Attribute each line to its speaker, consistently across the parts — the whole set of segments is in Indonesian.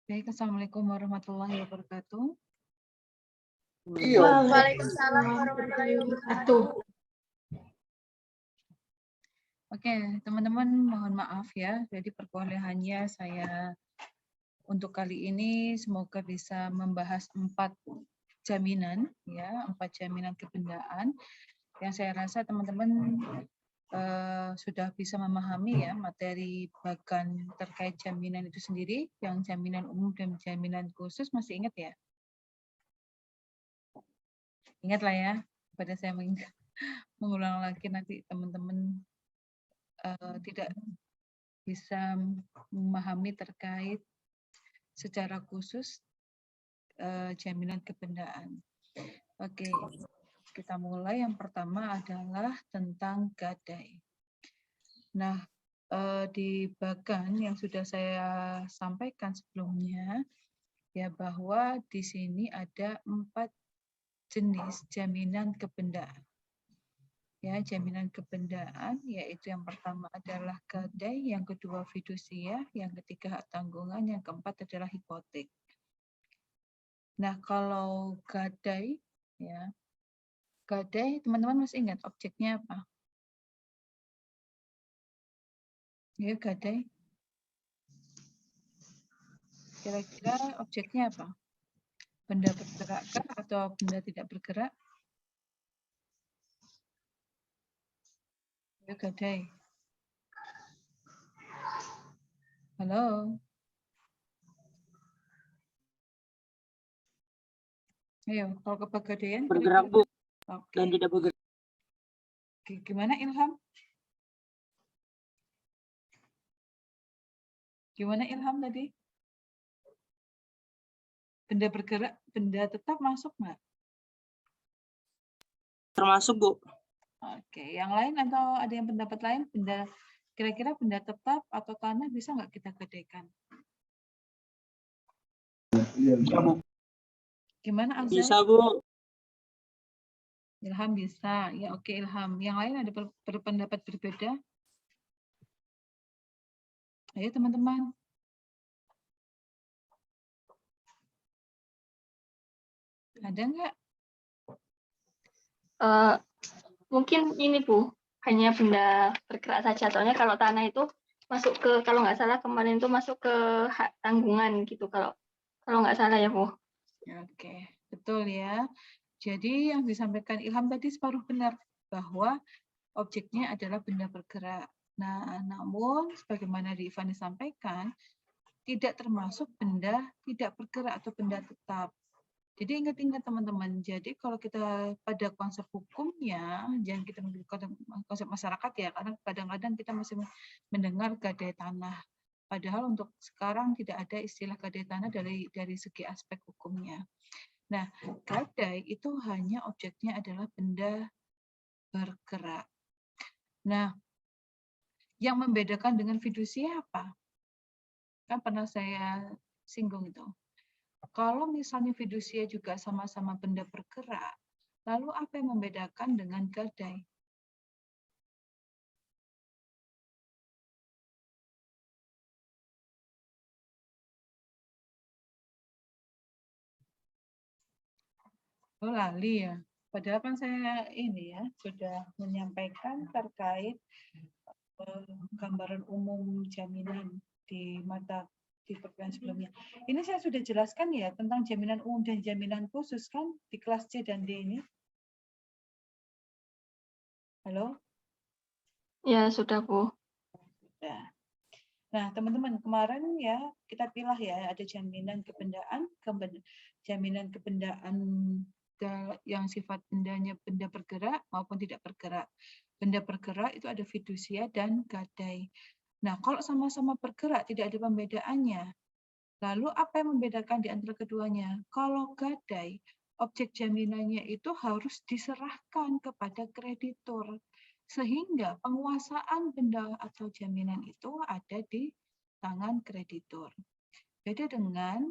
Speaker 1: Baik, Assalamualaikum warahmatullahi wabarakatuh.
Speaker 2: Waalaikumsalam warahmatullahi wabarakatuh.
Speaker 1: Oke, teman-teman mohon maaf ya. Jadi perkuliahannya saya untuk kali ini semoga bisa membahas 4 jaminan ya, 4 jaminan kebendaan yang saya rasa teman-teman sudah bisa memahami ya materi bagan terkait jaminan itu sendiri, yang jaminan umum dan jaminan khusus masih ingat ya? Ingatlah ya, pada saya mengulang lagi nanti teman-teman tidak bisa memahami terkait secara khusus jaminan kebendaan. Oke, kita mulai. Yang pertama adalah tentang gadai. Nah, di bagan yang sudah saya sampaikan sebelumnya, ya bahwa di sini ada 4 jenis jaminan kebendaan. Ya, jaminan kebendaan yaitu yang pertama adalah gadai, yang kedua fidusia, yang ketiga hak tanggungan, yang keempat adalah hipotek. Nah, kalau gadai ya. Gadai teman-teman masih ingat objeknya apa? Ya, gadai. Kira-kira objeknya apa? Benda bergerak atau benda tidak bergerak? Ya, gadai. Halo. Ayo, kalau kepegadaian
Speaker 3: bergerak Bu,
Speaker 1: oke.
Speaker 3: dan tidak bergerak.
Speaker 1: Gimana Ilham? Gimana Ilham tadi? Benda bergerak, benda tetap masuk nggak?
Speaker 3: Termasuk Bu.
Speaker 1: Oke, yang lain atau ada yang pendapat lain? Benda kira-kira benda tetap atau tanah bisa nggak kita gadaikan?
Speaker 3: Bisa Bu.
Speaker 1: Gimana Azhar?
Speaker 3: Bisa Bu.
Speaker 1: Ilham bisa. Ya oke Ilham. Yang lain ada berpendapat berbeda? Ayo teman-teman. Ada nggak?
Speaker 2: Mungkin ini Bu, hanya benda bergerak saja. Soalnya kalau tanah itu masuk ke, kalau nggak salah kemarin itu masuk ke hak tanggungan gitu. Kalau nggak salah ya Bu.
Speaker 1: Oke, betul ya. Jadi yang disampaikan Ilham tadi separuh benar bahwa objeknya adalah benda bergerak. Nah, namun sebagaimana di Ivan disampaikan, tidak termasuk benda tidak bergerak atau benda tetap. Jadi ingat-ingat teman-teman, jadi kalau kita pada konsep hukumnya, jangan kita menggunakan konsep masyarakat ya, karena kadang-kadang kita masih mendengar gadai tanah. Padahal untuk sekarang tidak ada istilah gadai tanah dari segi aspek hukumnya. Nah, gadai itu hanya objeknya adalah benda bergerak. Nah, yang membedakan dengan fidusia apa? Kan pernah saya singgung itu. Kalau misalnya fidusia juga sama-sama benda bergerak, lalu apa yang membedakan dengan gadai? Oh, lali ya. Padahal kan saya ini ya sudah menyampaikan terkait gambaran umum jaminan di mata di perkuliahan sebelumnya. Ini saya sudah jelaskan ya tentang jaminan umum dan jaminan khusus kan di kelas C dan D ini. Halo?
Speaker 2: Ya sudah Bu.
Speaker 1: Sudah. Nah, teman-teman, kemarin ya kita pilih ya ada jaminan kebendaan, jaminan kebendaan yang sifat bendanya benda bergerak maupun tidak bergerak. Benda bergerak itu ada fidusia dan gadai. Nah, kalau sama-sama bergerak tidak ada pembedaannya. Lalu apa yang membedakan di antara keduanya? Kalau gadai, objek jaminannya itu harus diserahkan kepada kreditur. Sehingga penguasaan benda atau jaminan itu ada di tangan kreditur. Beda dengan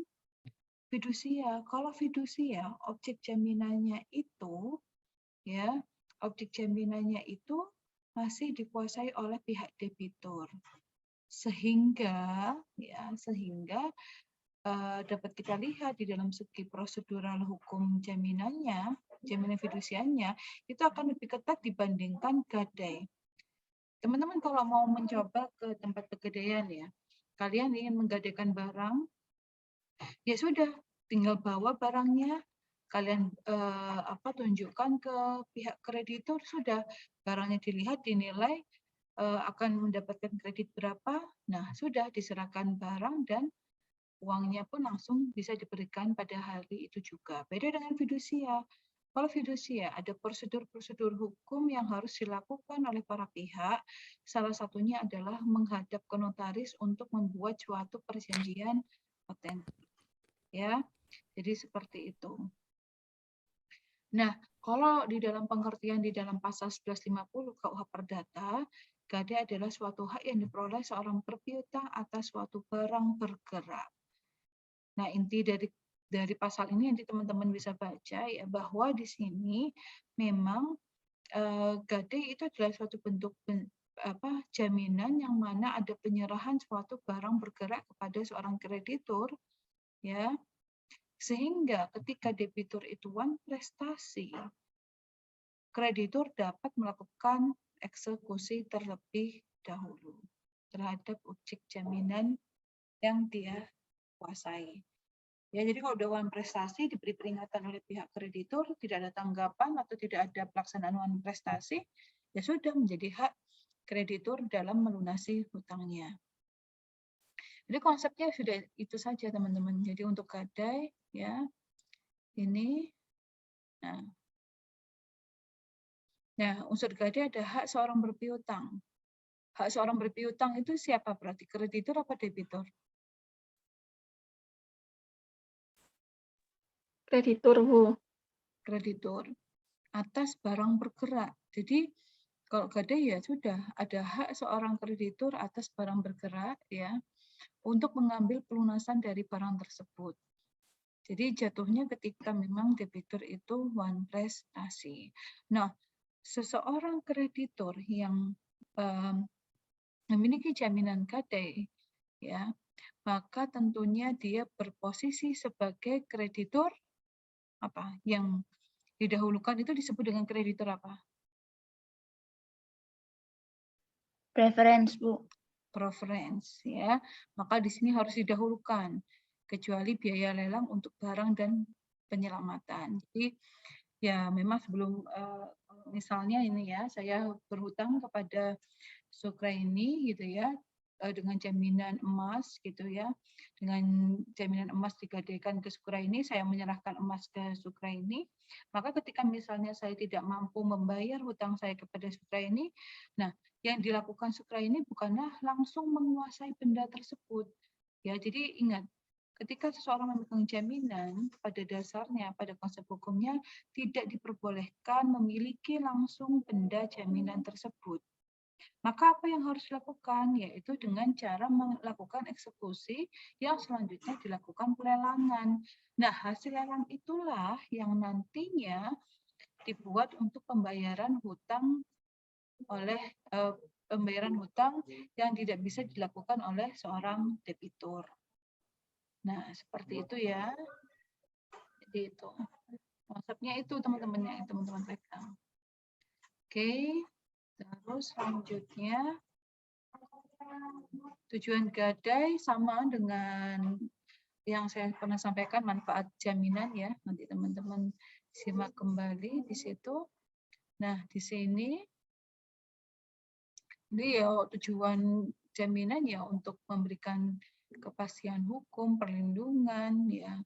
Speaker 1: fidusia. Kalau fidusia, objek jaminannya itu masih dikuasai oleh pihak debitur. Sehingga dapat kita lihat di dalam segi prosedural hukum jaminannya, jaminan fidusianya, itu akan lebih ketat dibandingkan gadai. Teman-teman kalau mau mencoba ke tempat pegadaian ya, kalian ingin menggadaikan barang, ya sudah, tinggal bawa barangnya, kalian tunjukkan ke pihak kreditur, sudah barangnya dilihat, dinilai akan mendapatkan kredit berapa, nah sudah diserahkan barang dan uangnya pun langsung bisa diberikan pada hari itu juga. Beda dengan fidusia. Kalau fidusia ada prosedur-prosedur hukum yang harus dilakukan oleh para pihak. Salah satunya adalah menghadap ke notaris untuk membuat suatu perjanjian otentik. Ya, jadi seperti itu. Nah, kalau di dalam pengertian di dalam pasal 1150 KUH Perdata, gadai adalah suatu hak yang diperoleh seorang berpiutang atas suatu barang bergerak. Nah, inti dari pasal ini nanti teman-teman bisa baca ya, bahwa di sini memang gadai itu adalah suatu bentuk jaminan yang mana ada penyerahan suatu barang bergerak kepada seorang kreditur, ya, sehingga ketika debitur itu prestasi, kreditur dapat melakukan eksekusi terlebih dahulu terhadap objek jaminan yang dia kuasai. Ya, jadi kalau udah prestasi diberi peringatan oleh pihak kreditur, tidak ada tanggapan atau tidak ada pelaksanaan prestasi, ya sudah menjadi hak kreditur dalam melunasi hutangnya. Jadi konsepnya sudah itu saja teman-teman. Jadi untuk gadai ya ini. Nah, unsur gadai ada hak seorang berpiutang. Hak seorang berpiutang itu siapa berarti? Kreditur apa debitur?
Speaker 2: Kreditur, Bu.
Speaker 1: Kreditur atas barang bergerak. Jadi kalau gadai ya sudah ada hak seorang kreditur atas barang bergerak ya untuk mengambil pelunasan dari barang tersebut. Jadi jatuhnya ketika memang debitur itu prestasi. Nah, seseorang kreditur yang memiliki jaminan gadai ya, maka tentunya dia berposisi sebagai kreditur apa yang didahulukan itu disebut dengan kreditur apa?
Speaker 4: Preference, Bu.
Speaker 1: Preference ya. Maka di sini harus didahulukan kecuali biaya lelang untuk barang dan penyelamatan. Jadi ya memang sebelum misalnya ini ya saya berhutang kepada Sukraini gitu ya dengan jaminan emas gitu ya. Dengan jaminan emas digadaikan ke Sukraini, saya menyerahkan emas ke Sukraini. Maka ketika misalnya saya tidak mampu membayar hutang saya kepada Sukraini, nah yang dilakukan Sukraini bukanlah langsung menguasai benda tersebut. Ya, jadi ingat, ketika seseorang memegang jaminan, pada dasarnya, pada konsep hukumnya, tidak diperbolehkan memiliki langsung benda jaminan tersebut. Maka apa yang harus dilakukan? Yaitu dengan cara melakukan eksekusi yang selanjutnya dilakukan pelelangan. Nah, hasil lelang itulah yang nantinya dibuat untuk pembayaran hutang oleh pembayaran hutang yang tidak bisa dilakukan oleh seorang debitur. Nah, seperti itu ya. Jadi itu konsepnya itu teman-teman yang teman-teman pegang. Oke, terus selanjutnya tujuan gadai sama dengan yang saya pernah sampaikan manfaat jaminan ya. Nanti teman-teman simak kembali di situ. Nah, di sini ini ya tujuan jaminan ya untuk memberikan kepastian hukum, perlindungan ya,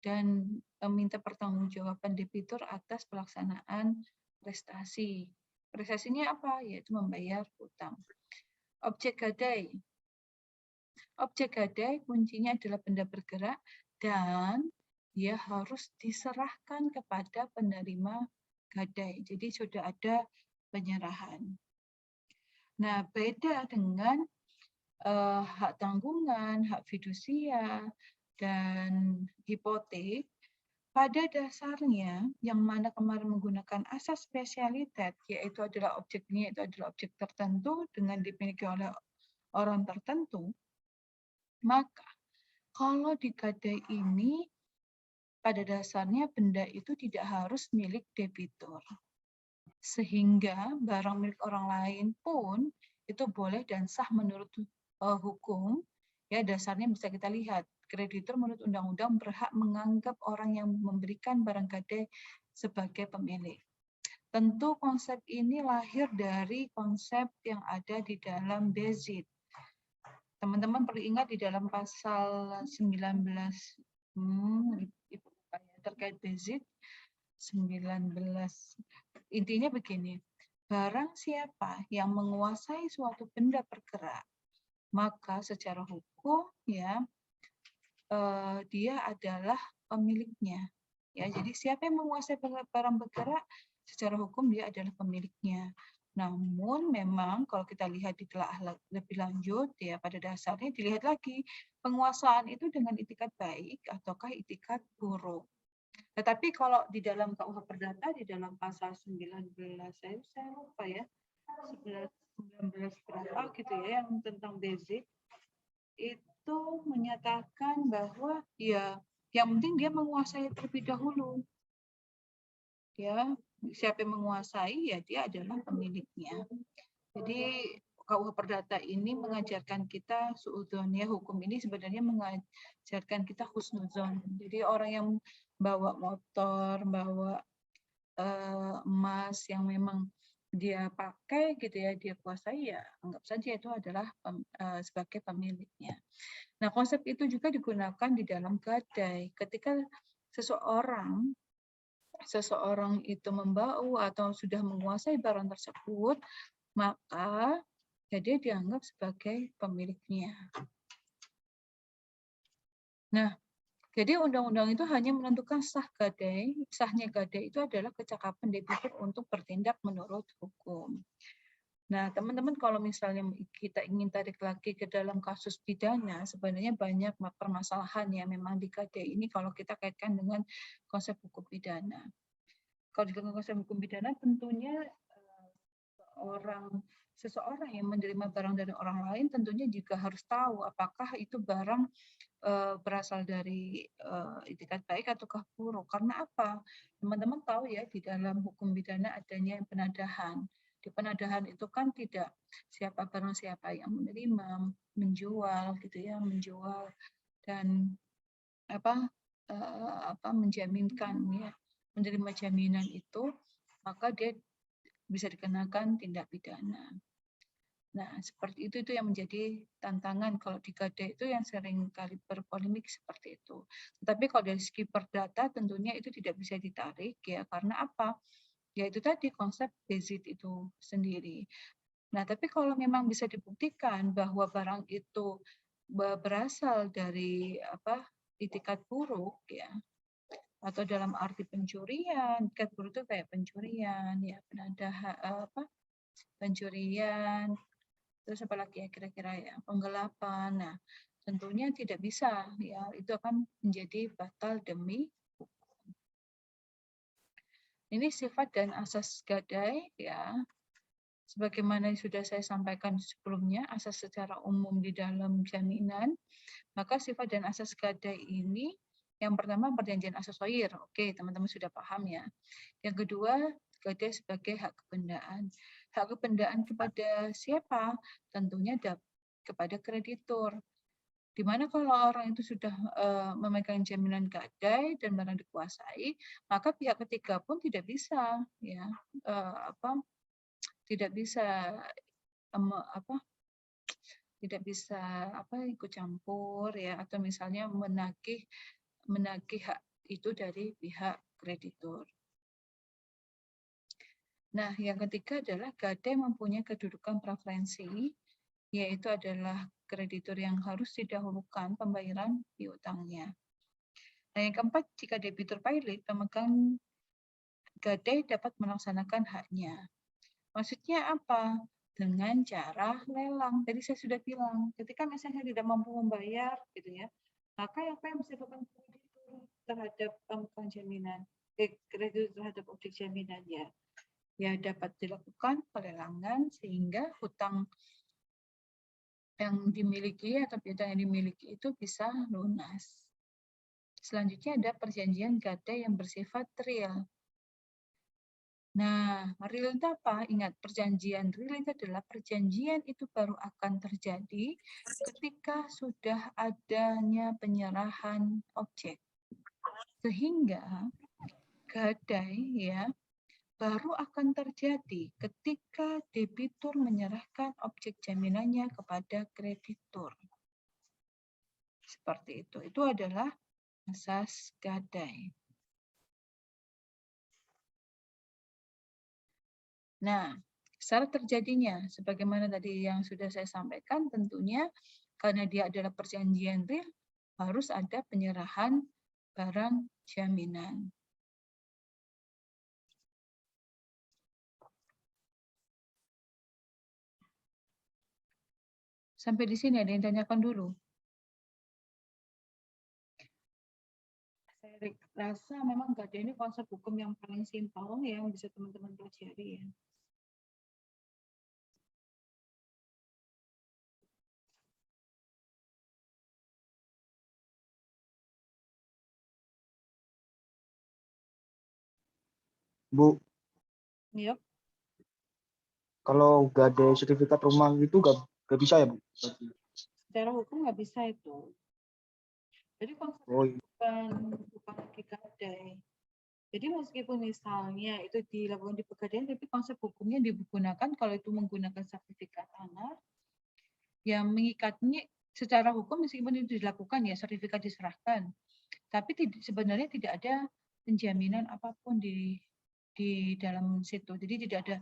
Speaker 1: dan meminta pertanggungjawaban debitur atas pelaksanaan prestasi. Prestasinya apa? Yaitu membayar hutang. Objek gadai. Objek gadai kuncinya adalah benda bergerak dan dia harus diserahkan kepada penerima gadai. Jadi sudah ada penyerahan. Nah, beda dengan hak tanggungan, hak fidusia, dan hipotek, pada dasarnya yang mana kemarin menggunakan asas spesialitas, yaitu adalah objeknya itu adalah objek tertentu dengan dimiliki oleh orang tertentu, maka Kalau di gadai ini, pada dasarnya benda itu tidak harus milik debitur. Sehingga barang milik orang lain pun itu boleh dan sah menurut hukum. Ya, dasarnya bisa kita lihat. Kreditur menurut undang-undang berhak menganggap orang yang memberikan barang gadai sebagai pemilik. Tentu konsep ini lahir dari konsep yang ada di dalam BEZIT. Teman-teman perlu ingat di dalam pasal 19 terkait BEZIT 19. Intinya begini, barang siapa yang menguasai suatu benda bergerak, maka secara hukum ya dia adalah pemiliknya. Ya, jadi siapa yang menguasai barang bergerak, secara hukum dia adalah pemiliknya. Namun memang kalau kita lihat di telah lebih lanjut ya pada dasarnya dilihat lagi penguasaan itu dengan itikat baik ataukah itikat buruk. Tetapi kalau di dalam KUH Perdata di dalam pasal 19 saya lupa ya 19 berapa gitu ya yang tentang basic itu menyatakan bahwa ya yang penting dia menguasai terlebih dahulu. Ya, siapa yang menguasai ya dia adalah pemiliknya. Jadi KUH Perdata ini mengajarkan kita suudzon ya, hukum ini sebenarnya mengajarkan kita husnuzon. Jadi orang yang bawa motor, bawa emas yang memang dia pakai gitu ya, dia kuasai ya anggap saja itu adalah sebagai pemiliknya. Nah, konsep itu juga digunakan di dalam gadai. Ketika seseorang itu membau atau sudah menguasai barang tersebut, maka ya dia dianggap sebagai pemiliknya. Nah, jadi undang-undang itu hanya menentukan sahnya gadai itu adalah kecakapan debitur untuk bertindak menurut hukum. Nah, teman-teman kalau misalnya kita ingin tarik lagi ke dalam kasus pidana, sebenarnya banyak permasalahan yang memang di gadai ini kalau kita kaitkan dengan konsep hukum pidana. Kalau di konsep hukum pidana tentunya seseorang yang menerima barang dari orang lain tentunya juga harus tahu apakah itu barang berasal dari itikat baik ataukah buruk. Karena apa? Teman-teman tahu ya di dalam hukum pidana adanya penadahan. Di penadahan itu kan tidak barang siapa yang menerima, menjual gitu ya, menjual dan menjaminkan ya, menerima jaminan itu, maka dia bisa dikenakan tindak pidana. Nah, seperti itu yang menjadi tantangan kalau di gadai itu yang sering kali berpolemik seperti itu. Tapi kalau dari segi perdata tentunya itu tidak bisa ditarik ya karena apa? Ya itu tadi konsep BEZIT itu sendiri. Nah, tapi kalau memang bisa dibuktikan bahwa barang itu berasal dari itikat buruk ya atau dalam arti pencurian, itikat buruk itu kayak pencurian ya, penadahan pencurian, terus apalagi ya kira-kira ya penggelapan. Nah, tentunya tidak bisa ya, itu akan menjadi batal demi hukum. Ini sifat dan asas gadai ya. Sebagaimana sudah saya sampaikan sebelumnya, asas secara umum di dalam jaminan, maka sifat dan asas gadai ini yang pertama perjanjian asosioir. Oke, teman-teman sudah paham ya. Yang kedua, gadai sebagai hak kebendaan. Hak kebendaan kepada siapa? Tentunya kepada kreditur. Di mana kalau orang itu sudah memegang jaminan gadai dan barang dikuasai, maka pihak ketiga pun tidak bisa ya tidak bisa ikut campur ya atau misalnya menagih hak itu dari pihak kreditur. Nah, yang ketiga adalah gadai mempunyai kedudukan preferensi, yaitu adalah kreditur yang harus didahulukan pembayaran piutangnya. Nah, yang keempat, jika debitur pilot pemegang gadai dapat melaksanakan haknya. Maksudnya apa? Dengan cara lelang. Tadi saya sudah bilang, ketika misalnya tidak mampu membayar, gitu ya, maka apa yang bisa dilakukan kreditur terhadap pemegang jaminan, kreditur terhadap objek jaminannya, ya dapat dilakukan pelelangan sehingga hutang yang dimiliki atau piutang yang dimiliki itu bisa lunas. Selanjutnya ada perjanjian gadai yang bersifat real. Nah, real itu apa? Ingat, perjanjian real itu adalah perjanjian itu baru akan terjadi ketika sudah adanya penyerahan objek. Sehingga gadai ya baru akan terjadi ketika debitur menyerahkan objek jaminannya kepada kreditur. Seperti itu. Itu adalah asas gadai. Nah, syarat terjadinya, sebagaimana tadi yang sudah saya sampaikan, tentunya karena dia adalah perjanjian real, harus ada penyerahan barang jaminan. Sampai di sini ada yang tanyakan dulu. Saya rasa memang gadai ini konsep hukum yang paling simpel yang bisa teman-teman pelajari ya.
Speaker 3: Bu,
Speaker 1: Yuk.
Speaker 3: kalau nggak ada sertifikat rumah itu nggak bisa ya, Bu?
Speaker 1: Secara hukum nggak bisa itu. Jadi konsep
Speaker 3: Oh, iya.
Speaker 1: bukan lagi gadai. Jadi meskipun misalnya itu dilakukan di pegadaian, tapi konsep hukumnya digunakan kalau itu menggunakan sertifikat tanah, yang mengikatnya secara hukum meskipun itu dilakukan ya sertifikat diserahkan, tapi sebenarnya tidak ada penjaminan apapun di dalam situ. Jadi tidak ada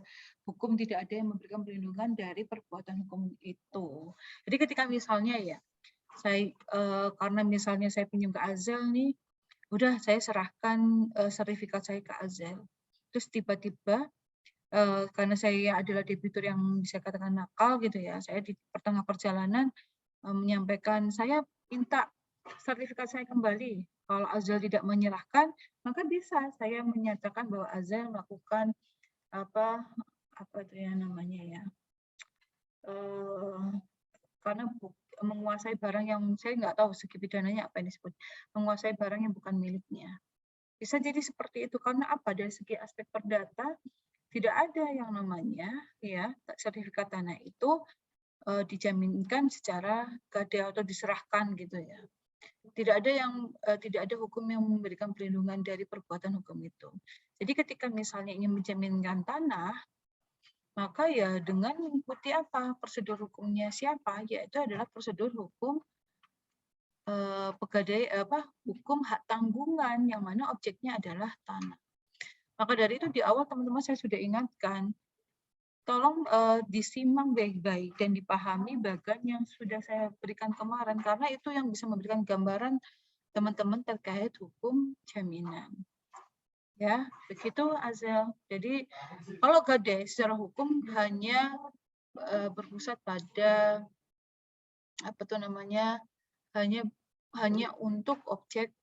Speaker 1: hukum, tidak ada yang memberikan perlindungan dari perbuatan hukum itu. Jadi ketika misalnya ya saya karena misalnya saya pinjam ke Azel nih, udah saya serahkan sertifikat saya ke Azel. Terus tiba-tiba karena saya adalah debitur yang bisa katakan nakal gitu ya, saya di pertengah perjalanan menyampaikan saya minta sertifikat saya kembali. Kalau Azel tidak menyerahkan, maka bisa saya menyatakan bahwa Azel melakukan apa itu ya namanya ya, karena menguasai barang yang saya nggak tahu segi pidananya apa yang disebut, menguasai barang yang bukan miliknya. Bisa jadi seperti itu karena apa? Dari segi aspek perdata tidak ada yang namanya ya sertifikat tanah itu dijaminkan secara gadai atau diserahkan gitu ya. Tidak ada hukum yang memberikan perlindungan dari perbuatan hukum itu. Jadi ketika misalnya ingin menjaminkan tanah, maka ya dengan mengikuti apa prosedur hukumnya siapa, yaitu adalah prosedur hukum hukum hak tanggungan yang mana objeknya adalah tanah. Maka dari itu di awal teman-teman saya sudah ingatkan, tolong disimak baik-baik dan dipahami bagian yang sudah saya berikan kemarin karena itu yang bisa memberikan gambaran teman-teman terkait hukum jaminan. Ya, begitu Azel. Jadi kalau gadai secara hukum hanya berpusat pada apa tuh namanya? hanya untuk objek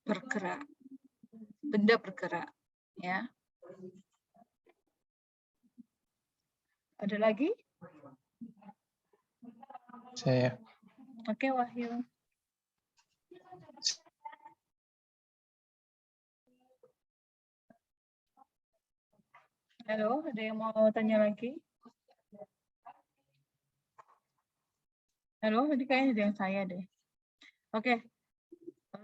Speaker 1: bergerak. Benda bergerak, ya. Ada lagi?
Speaker 5: Saya.
Speaker 1: Oke, Wahyu. Halo, ada yang mau tanya lagi? Halo, tadi kayaknya ada yang saya deh. Oke,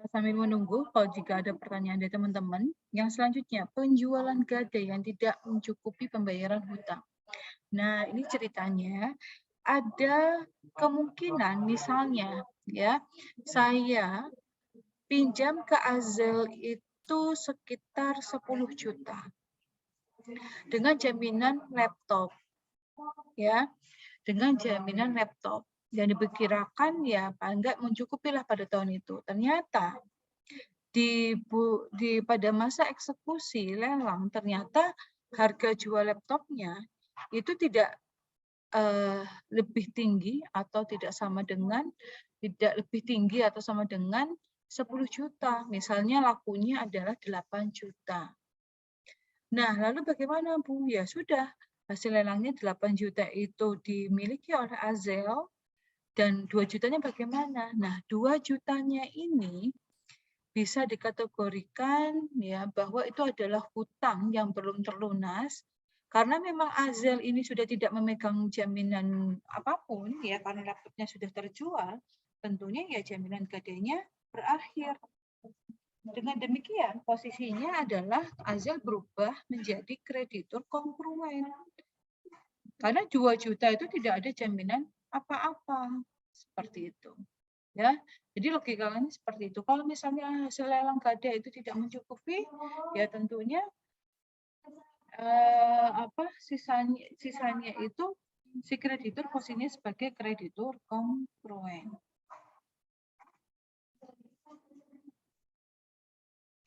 Speaker 1: sambil menunggu kalau jika ada pertanyaan dari teman-teman. Yang selanjutnya, penjualan gadai yang tidak mencukupi pembayaran hutang. Nah, ini ceritanya ada kemungkinan misalnya ya, saya pinjam ke Azel itu sekitar 10 juta dengan jaminan laptop. Ya, dengan jaminan laptop. Dan diperkirakan ya paling enggak mencukupilah pada tahun itu. Ternyata pada masa eksekusi lelang ternyata harga jual laptopnya itu tidak lebih tinggi atau tidak lebih tinggi atau sama dengan 10 juta. Misalnya lakunya adalah 8 juta. Nah, lalu bagaimana, Bu? Ya sudah, hasil lelangnya 8 juta itu dimiliki oleh Azel, Dan 2 jutanya bagaimana? Nah, 2 jutanya ini bisa dikategorikan ya bahwa itu adalah hutang yang belum terlunas karena memang Azel ini sudah tidak memegang jaminan apapun ya karena laptopnya sudah terjual, tentunya ya jaminan gadainya berakhir. Dengan demikian posisinya adalah Azel berubah menjadi kreditur kongruen. Karena 2 juta itu tidak ada jaminan apa-apa seperti itu. Ya, jadi logikanya seperti itu. Kalau misalnya hasil lelang gadai itu tidak mencukupi, ya tentunya sisanya itu si kreditur posisinya sebagai kreditur kongruen.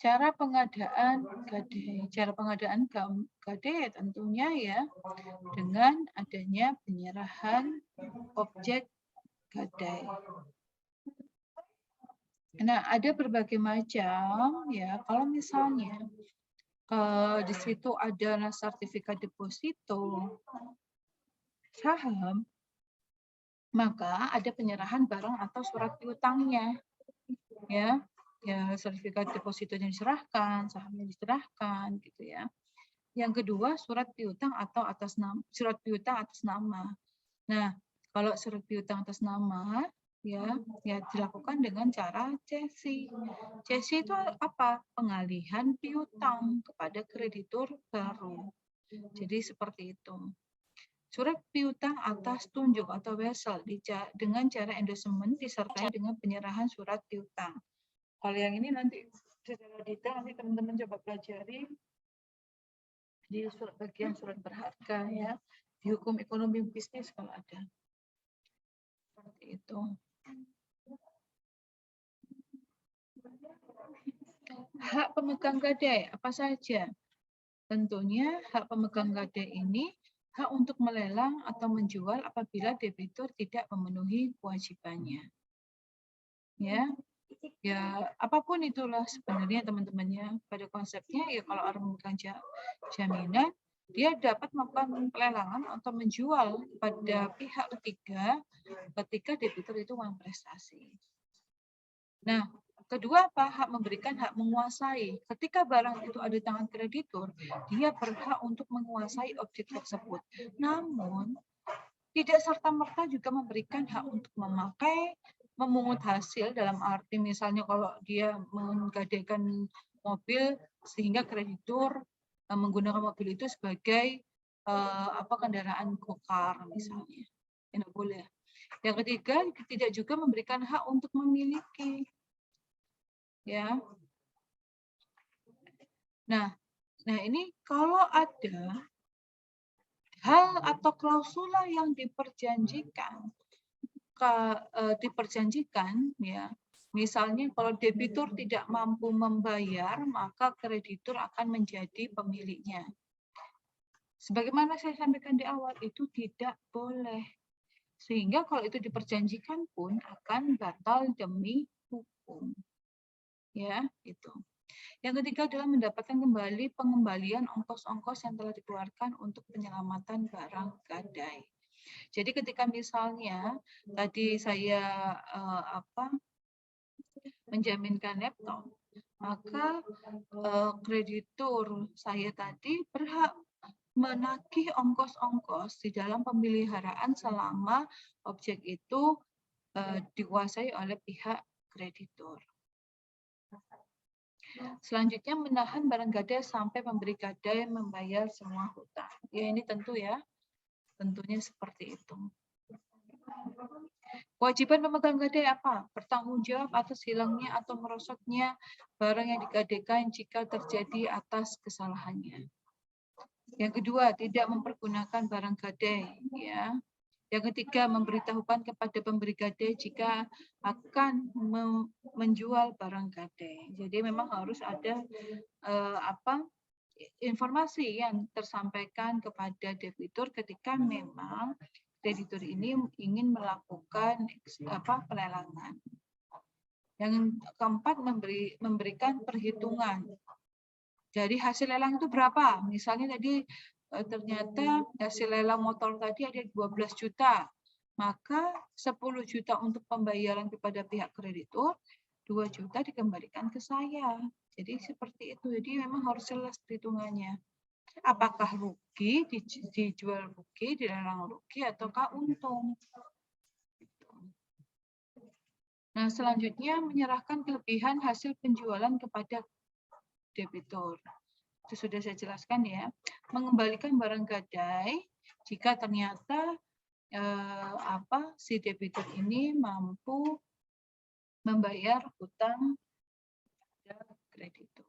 Speaker 1: Cara pengadaan gadai, gadai tentunya ya dengan adanya penyerahan objek gadai. Nah, ada berbagai macam ya. Kalau misalnya di situ ada sertifikat deposito saham, maka ada penyerahan barang atau surat piutangnya. Ya, sertifikat depositonya diserahkan, sahamnya diserahkan gitu ya. Yang kedua, surat piutang atau surat piutang atas nama. Nah, kalau surat piutang atas nama ya dilakukan dengan cara cesi. Cesi itu apa? Pengalihan piutang kepada kreditur baru. Jadi seperti itu. Surat piutang atas tunjuk atau wesel dengan cara endorsement disertai dengan penyerahan surat piutang. Kalau yang ini nanti secara detail nanti teman-teman coba pelajari di bagian surat berharga ya, di hukum ekonomi bisnis kalau ada. Seperti itu. Hak pemegang gadai apa saja? Tentunya hak pemegang gadai ini hak untuk melelang atau menjual apabila debitur tidak memenuhi kewajibannya. Ya, apapun itulah sebenarnya teman-temannya. Pada konsepnya ya kalau orang memegang jaminan, dia dapat melakukan pelelangan atau menjual pada pihak ketiga ketika debitur itu uang prestasi. Nah, kedua apa? Hak memberikan hak menguasai. Ketika barang itu ada di tangan kreditur, dia berhak untuk menguasai objek tersebut. Namun, tidak serta-merta juga memberikan hak untuk memakai, memungut hasil dalam arti misalnya kalau dia menggadaikan mobil sehingga kreditur menggunakan mobil itu sebagai kendaraan go-kart misalnya. Tidak boleh. Yang ketiga, tidak juga memberikan hak untuk memiliki. Ya. Nah, ini kalau ada hal atau klausula yang diperjanjikan ya, misalnya kalau debitur tidak mampu membayar, maka kreditur akan menjadi pemiliknya. Sebagaimana saya sampaikan di awal, itu tidak boleh. Sehingga kalau itu diperjanjikan pun akan batal demi hukum. Ya, itu. Yang ketiga adalah mendapatkan kembali pengembalian ongkos-ongkos yang telah dikeluarkan untuk penyelamatan barang gadai. Jadi ketika misalnya tadi saya menjaminkan laptop, maka kreditur saya tadi berhak menagih ongkos-ongkos di dalam pemeliharaan selama objek itu dikuasai oleh pihak kreditur. Selanjutnya menahan barang gadai sampai pemberi gadai membayar semua hutang. Ya ini tentu ya, tentunya seperti itu. Kewajiban pemegang gadai apa? Bertanggung jawab atas hilangnya atau merosotnya barang yang digadaikan jika terjadi atas kesalahannya. Yang kedua, tidak mempergunakan barang gadai. Ya. Yang ketiga, memberitahukan kepada pemberi gadai jika akan menjual barang gadai. Jadi memang harus ada informasi yang tersampaikan kepada debitur ketika memang debitur ini ingin melakukan pelelangan. Yang keempat, memberikan perhitungan. Jadi hasil lelang itu berapa? Misalnya tadi ternyata hasil lelang motor tadi ada 12 juta. maka 10 juta untuk pembayaran kepada pihak kreditur, 2 juta dikembalikan ke saya. Jadi seperti itu. Jadi memang harus jelas perhitungannya. Apakah rugi, dijual rugi, dilelang rugi, ataukah untung. Nah, selanjutnya menyerahkan kelebihan hasil penjualan kepada debitur. Itu sudah saya jelaskan ya. Mengembalikan barang gadai jika ternyata si debitur ini mampu membayar hutang pada kreditur.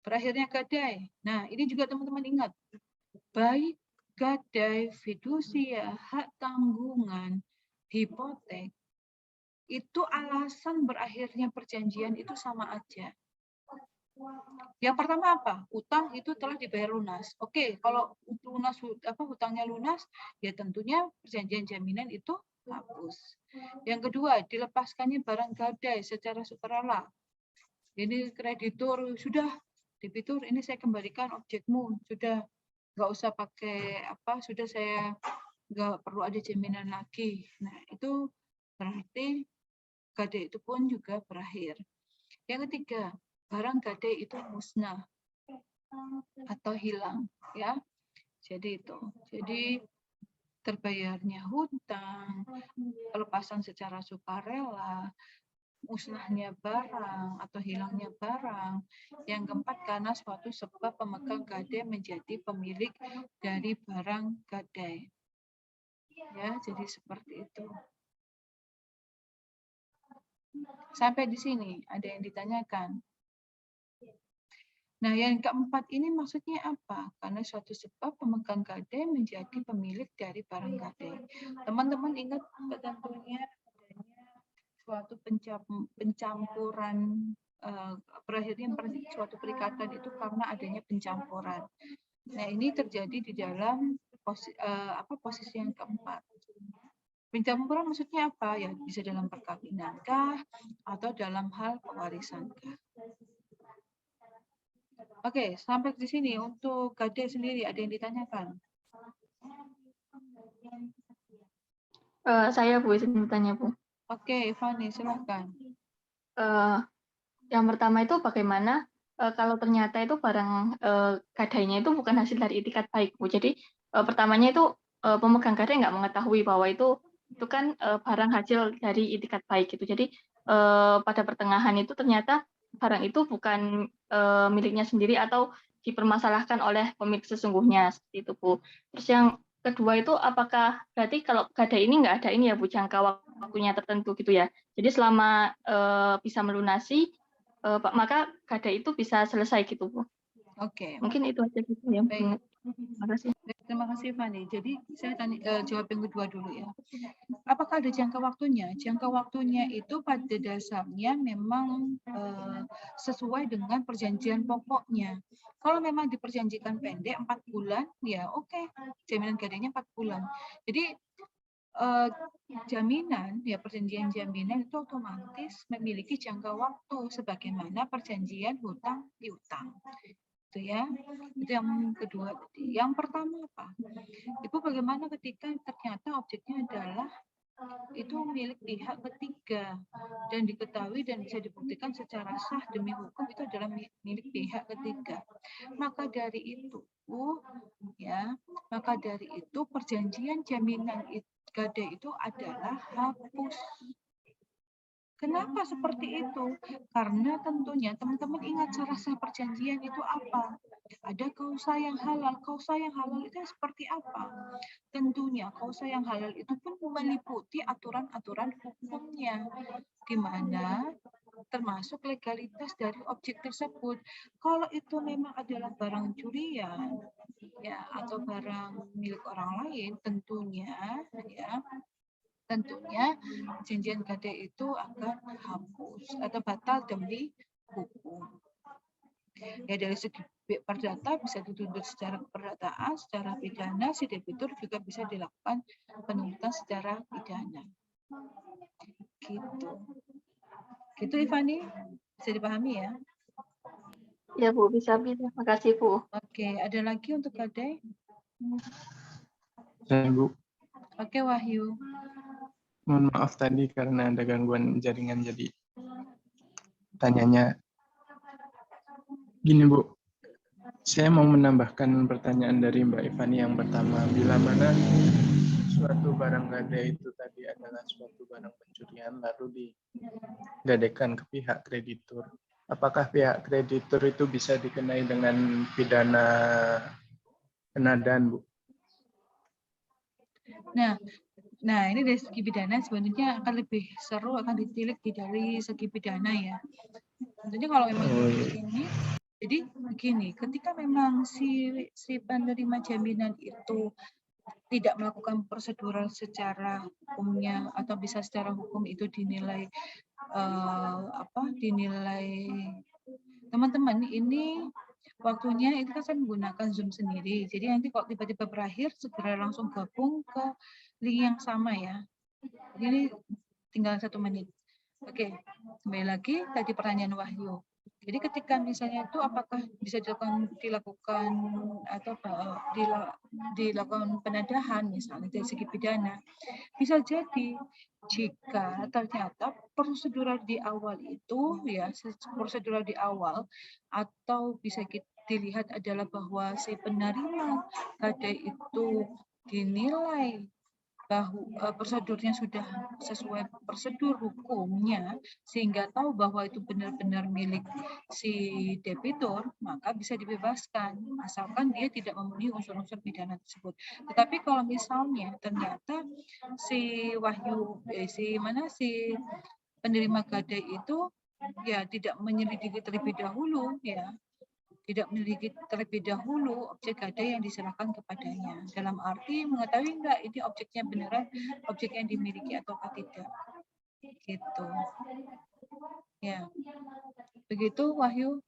Speaker 1: Berakhirnya gadai. Nah, ini juga teman-teman ingat. Baik gadai, fidusia, hak tanggungan, hipotek, itu alasan berakhirnya perjanjian itu sama aja. Yang pertama apa? Utang itu telah dibayar lunas. Oke, kalau hutangnya lunas, ya tentunya perjanjian jaminan itu hapus. Yang kedua, dilepaskannya barang gadai secara sukarela. Ini kreditur sudah, debitur ini saya kembalikan objekmu, sudah nggak usah pakai sudah saya nggak perlu ada jaminan lagi. Nah, itu berarti gadai itu pun juga berakhir. Yang ketiga, barang gadai itu musnah atau hilang, ya. Jadi itu. Jadi terbayarnya hutang, pelepasan secara sukarela, musnahnya barang atau hilangnya barang. Yang keempat, karena suatu sebab pemegang gadai menjadi pemilik dari barang gadai. Ya, jadi seperti itu. Sampai di sini ada yang ditanyakan. Nah, yang keempat ini maksudnya apa? Karena suatu sebab pemegang gadai menjadi pemilik dari barang gadai. Teman-teman ingat tentunya adanya suatu pencampuran, berakhirnya suatu perikatan itu karena adanya pencampuran. Nah, ini terjadi di dalam posisi yang keempat. Pencampuran maksudnya apa? Ya, bisa dalam perkawinankah atau dalam hal pewarisankah. Oke, sampai di sini untuk gadai sendiri ada yang ditanyakan?
Speaker 2: Saya Bu, izin bertanya Bu.
Speaker 1: Oke, Fani, silakan.
Speaker 2: Yang pertama itu bagaimana kalau ternyata itu barang gadainya itu bukan hasil dari itikat baik Bu. Jadi pertamanya itu pemegang gadai nggak mengetahui bahwa itu kan barang hasil dari itikat baik gitu. Jadi pada pertengahan itu ternyata barang itu bukan miliknya sendiri atau dipermasalahkan oleh pemilik sesungguhnya seperti itu Bu. Terus yang kedua itu apakah berarti kalau gadai ini nggak ada ini ya Bu, jangka waktunya tertentu gitu ya. Jadi selama bisa melunasi maka gadai itu bisa selesai gitu Bu.
Speaker 1: Oke.
Speaker 2: Mungkin itu aja gitu ya.
Speaker 1: Baik.
Speaker 2: Terima kasih.
Speaker 1: Terima kasih, Fani. Jadi saya jawab yang kedua dulu ya. Apakah ada jangka waktunya? Jangka waktunya itu pada dasarnya memang sesuai dengan perjanjian pokoknya. Kalau memang diperjanjikan pendek 4 bulan, ya oke. Jaminan gadainya 4 bulan. Jadi jaminan, ya perjanjian jaminan itu otomatis memiliki jangka waktu sebagaimana perjanjian hutang piutang. Itu ya, itu yang kedua tadi. Yang pertama apa? Itu bagaimana ketika ternyata objeknya adalah itu milik pihak ketiga dan diketahui dan bisa dibuktikan secara sah demi hukum itu adalah milik pihak ketiga. Maka dari itu perjanjian jaminan gadai itu adalah hapus. Kenapa seperti itu? Karena tentunya teman-teman ingat cara sah perjanjian itu apa? Ada kausa yang halal. Kausa yang halal itu seperti apa? Tentunya kausa yang halal itu pun meliputi aturan-aturan hukumnya, di mana termasuk legalitas dari objek tersebut. Kalau itu memang adalah barang curian, ya atau barang milik orang lain, tentunya perjanjian gadai itu akan hapus atau batal demi hukum. Ya, dari segi perdata bisa dituntut secara keperdataan, secara pidana, si debitur juga bisa dilakukan penuntutan secara pidana. Gitu Ivani, bisa dipahami ya?
Speaker 2: Ya Bu, bisa. Terima kasih Bu.
Speaker 1: Oke, ada lagi untuk gadai?
Speaker 3: Saya Bu.
Speaker 1: Oke, Wahyu.
Speaker 5: Mohon maaf tadi karena ada gangguan jaringan, jadi tanyanya gini Bu. Saya mau menambahkan pertanyaan dari Mbak Ivani yang pertama. Bila mana suatu barang gadai itu tadi adalah suatu barang pencurian lalu digadaikan ke pihak kreditur, apakah pihak kreditur itu bisa dikenai dengan pidana penadaan, Bu?
Speaker 1: Nah, ini dari segi pidana sebenarnya akan lebih seru, akan ditilik dari segi pidana ya. Tentunya kalau memang ini, jadi begini, ketika memang si penerima jaminan itu tidak melakukan prosedural secara hukumnya atau bisa secara hukum itu dinilai dinilai teman-teman ini waktunya itu kan saya menggunakan Zoom sendiri. Jadi nanti kalau tiba-tiba berakhir segera langsung gabung ke link yang sama ya. Jadi ini tinggal 1 menit. Oke, kembali lagi tadi pertanyaan Wahyu. Jadi ketika misalnya itu apakah bisa dilakukan atau dilakukan penadahan misalnya dari segi pidana, bisa jadi jika ternyata prosedural di awal itu ya prosedural di awal atau bisa dilihat adalah bahwa si penerima gadai itu dinilai bahwa prosedurnya sudah sesuai prosedur hukumnya sehingga tahu bahwa itu benar-benar milik si debitur, maka bisa dibebaskan asalkan dia tidak memenuhi unsur-unsur pidana tersebut. Tetapi kalau misalnya ternyata si si penerima gadai itu ya tidak menyelidiki terlebih dahulu ya, tidak memiliki terlebih dahulu objek gadai yang diserahkan kepadanya. Dalam arti mengetahui enggak ini objeknya beneran objek yang dimiliki atau tidak. Gitu. Ya. Begitu Wahyu.